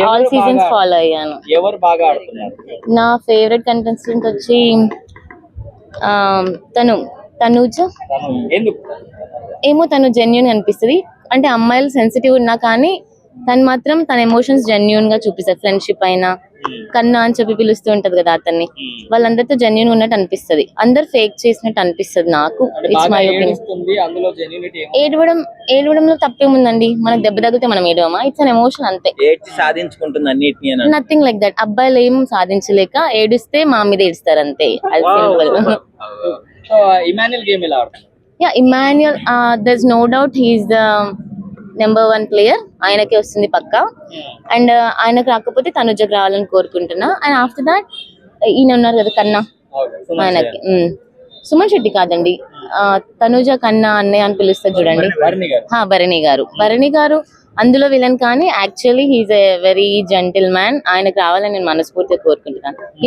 All ఎవరు seasons బాగా follow అయ్యాను. ఎవరు బాగా ఆడుతున్నారు? నా ఫేవరెట్ కంటెస్టెంట్ వచ్చి ఆ, తనూజ. ఎందుకు? ఏమో తను జెన్యున్ అనిపిస్తుంది. అంటే అమ్మాయిలు సెన్సిటివ్ ఉన్నా కానీ తను మాత్రం తన ఎమోషన్స్ జెన్యున్ గా చూపిస్తారు. ఫ్రెండ్షిప్ అయినా కన్నా అని చెప్పి పిలుస్తూ ఉంటది కదా అతన్ని, వాళ్ళందరితో జెన్యున్ ఉన్నట్టు అనిపిస్తుంది. అందరు ఫేక్ చేసినట్టు అనిపిస్తుంది నాకు. అంటే ఇట్స్ బాగా మై ఒపీనియన్. ఏడుస్తుంది, అందులో జెన్యూనిటీ ఏడవడంలో తప్పేముందండి? మనకు దెబ్బ తగిలితే మనం ఏడవమా? ఇట్స్ అన్ ఎమోషన్ అంతే. ఏడ్చి సాధించుకుంటుంది అన్నిటిని అని నథింగ్ లైక్ దట్. అబ్బాయిలు ఏం సాధించలేక ఏడిస్తే మా మీద ఏడుస్తారు అంతే. అది సింపుల్. సో ఇమాన్యుల్ గేమ్ ఎలా ఆడుతున్నారు? Yeah, Emmanuel, there is no doubt he's the number 1 player. ఆయనకే వస్తుంది పక్కా. అండ్ ఆయనకు రాకపోతే తనుజకు రావాలని కోరుకుంటున్నా. అండ్ ఆఫ్టర్ దాట్ ఈయన ఉన్నారు కదా కన్నా, ఆయనకి సుమన్ శెట్టి కాదండి, తనుజ కన్నా అన్నయ్య అని పిలుస్తారు చూడండి. భరణి గారు అందులో విలన్ కానీ actually he's a very gentleman. ఆయనకు రావాలని నేను మనస్ఫూర్తిగా కోరుకుంటున్నాను.